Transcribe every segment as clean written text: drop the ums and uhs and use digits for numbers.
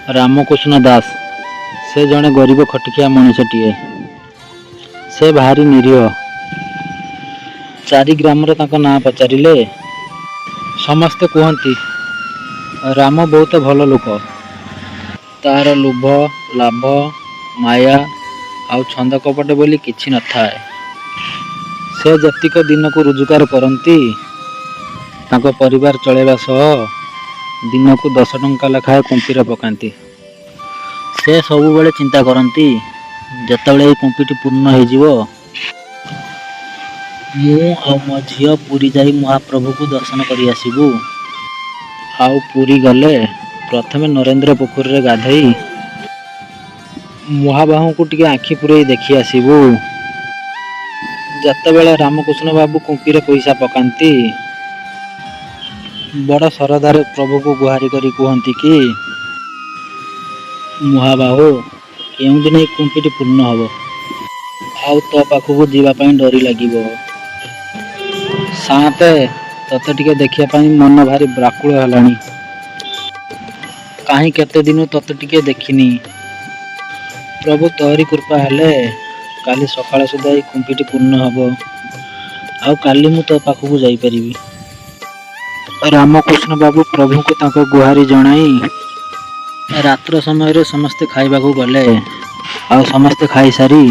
रामकृष्ण दास से जड़े गरीब खटिकिया मनीषटीए। से भारी निरीह। चारि ग्राम ना पचारे समस्ते कहती राम बहुत भल लोक, तार लोभ लाभ माया आउ छंद कपट बोली किछि न थाए। से जतिक दिन को रोजगार करती तांको परिवार चलेबा सह दिन को 10 टंका लेखाए कुंपीर पकाती। से सबु बेले चिंता करती जेतेबेले कुंपीटी पूर्ण हो मु आ मो झील पुरी जाई महाप्रभु को दर्शन कर आसबू। आउ पुरी गले प्रथमे नरेंद्र पोखरी रे गाधई महाबाहू को टिके आखि पुरे देखी आसबू। जेतेबेले रामकृष्ण बाबू कुंपीरे पैसा पकाती बड़ सरदार प्रभु को गुहारी करी कहती कि महाबाहू केउं दिन कुंपीटी पूर्ण हम आउ तो पाखक जीवाई डरी लगे साते तते टिके देखापी मन भारी व्याकुल है कहीं केते दिन तते टिके देखनी। प्रभु तोहरी कृपा हेले काली सकाळ सुधा कुंपीटी पूर्ण हम आउ काली मु तो पाखक जापरि। रामकृष्ण बाबू प्रभु को तांको गुहारी जनाई रात्र समय रे समस्ते खाइबा को गले। आउ समस्ते खाई सारी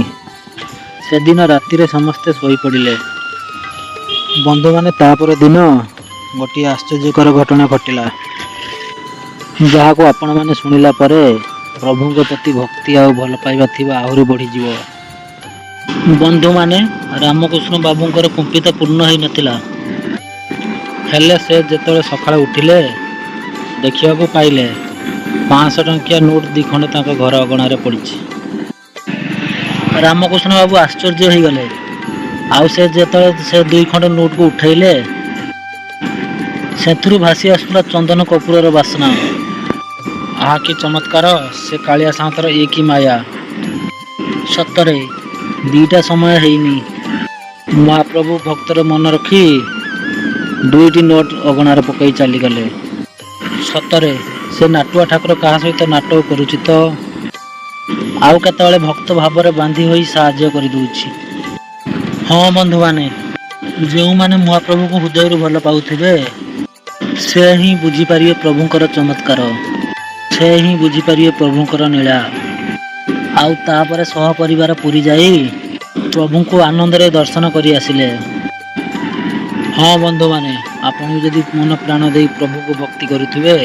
से दिन राति रे समस्ते सोई पड़िले। बंधु माने तापर दिन गोटे आश्चर्यकर घटना घटिला जहाँ को आपण माने सुनिला परे प्रभु के प्रति भक्ति आउ भल पाइबा थिबा आहुरी बढ़ी जीवो। बंधु माने रामकृष्ण बाबूंकर कुंपी तो पूर्ण हो नथिला हेले से जेतेबेले सकाळे उठिले देखिया को पाइले 500 टंकिया नोट 2 खंड तांको घर अगणार पड़ी। रामकृष्ण बाबू आश्चर्य हो गले। आउ से जेतेबेले से 2 खंड नोट को उठैले सेथुरु भासी आसुला चंदन कपूरर बासना। आहा कि चमत्कार! से कालिया सातर एक ही माया। सतरे 2टा समय हैनी महाप्रभु भक्तर मन रखी 2टी नोट अगणार पकई चली गले। सतरे से नाटुआ ठाकुर क्या सहित नाटक करुछि तो आउ केतेबेले भक्त भाव में बांधी होई साहाय्य कर दूछि। हाँ बंधु माने जो माने महाप्रभु को हृदय भल पाउथिबे से ही बुझी पारिए प्रभुंकर चमत्कार, से ही बुझी पारिए प्रभुंकर नीला। आउ तापर सह परिवार पुरी जाई प्रभु को आनंद रे दर्शन करी आसिले। हाँ बंधु माने आपन जदि मन प्राण दे प्रभु को भक्ति करुथिबे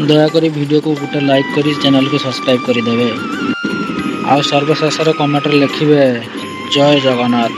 दयाकोरी वीडियो को गोटे लाइक करी चैनल को सब्सक्राइब करदेवे। आउ सर्वशेष कमेंट लिखिबे जय जगन्नाथ।